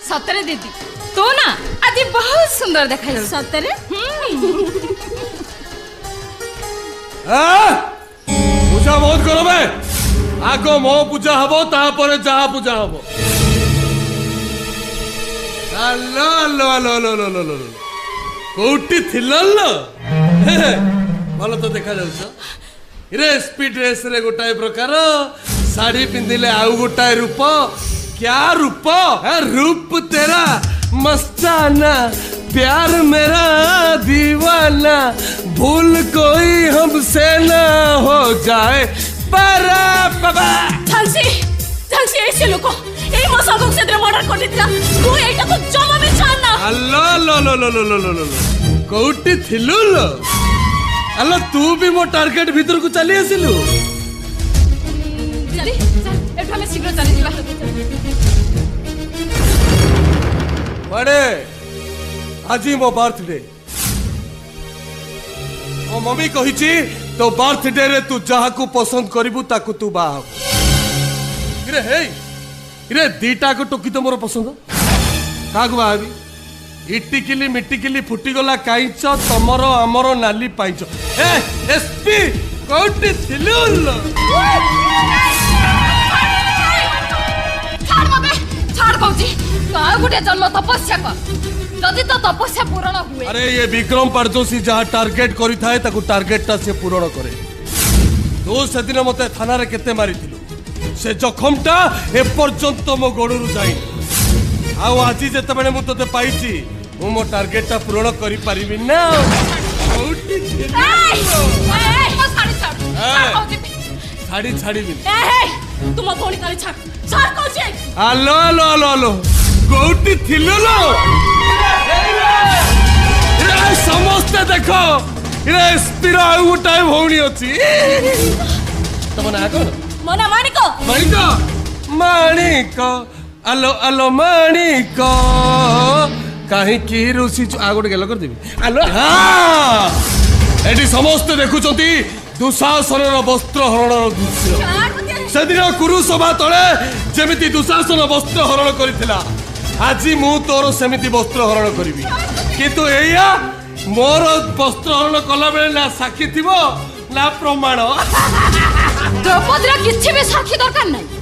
सतरे दीदी तू ना आज बहुत सुंदर देखा जाऊ सतरे पूजा बहुत करो बे आगो मो पूजा हबो तापर जहा पूजा हबो अल्लो अल्लो अल्लो अल्लो अल्लो अल्लो कोटी थिलल्लो भलो तो देखा जाउछ रे स्पीड ड्रेस रे गोटाए प्रकार साड़ी पिंदिले आउ गोटाए रूप क्या रूप है रूप तेरा मस्ताना प्यार मेरा दीवाना भूल कोई हमसे ना हो जाए परा बाबा झांसी झांसी ऐसे लोग এই মশাকক সেদরে মর্ডার করে দিলা তুই এইটা তো জমা বি ছাড় না আল্লো লো লো লো লো লো লো লো কোটি থিলু লো আল্লো তু भी মো টার্গেট ভিতর কো চলি আসিলু चली एठा में शीघ्र चली जिबा बड़े आज मो बर्थडे मो मम्मी कहिची तो बर्थडे रे तू जहा को पसंद करिबू ताकू तू बाह रे हे रे दीटा को टोकी तो मोर पसंद कागु बाबी इटिकिली मिटिकिली फुटी गला काईच तमर हमर नाली पाइच ए एसपी कोटी थिलुल छाड़ मते छाड़ कहूची का गुटे जन्म तपस्या कर जदि तो तपस्या पूर्ण हुए अरे ये विक्रम पारदोसी जहा टार्गेट करी थाए ताकू टार्गेट ता से पूर्ण करे तो सेदिन मते थाना रे केते मारिथिलु से जखमटा ए पर्यंत मो गोड़रू जाई आउ आज जते बेले मु तते पाइची मु मो टार्गेट ता पूर्ण करी परिबि ना कोटी छाड़ी छाड़ी भी तुम भौणी करे छाड़ छाड़ कहूची आलो आलो आलो आलो कोटी थिलु लो रे समस्त देखो रे स्पिरा उठाए भौणी अछि तम ना कोन मना मानिक माणिक माणिक आलो आलो माणिक काहे की रुसी आ गोटे गेल कर देबी आलो हां एडी समस्त देखुचंती दुशासनर वस्त्र हरणर दृश्य सेदिन कुरु सभा तले जेमिति दुशासन वस्त्र हरण करिथिला आज मु तोर सेमिति वस्त्र हरण करिवि किंतु एया मोर वस्त्र हरण कला बेले ना साक्षी थिबो ना प्रमाण द्रौपदी किछि भी साक्षी दरकार नहीं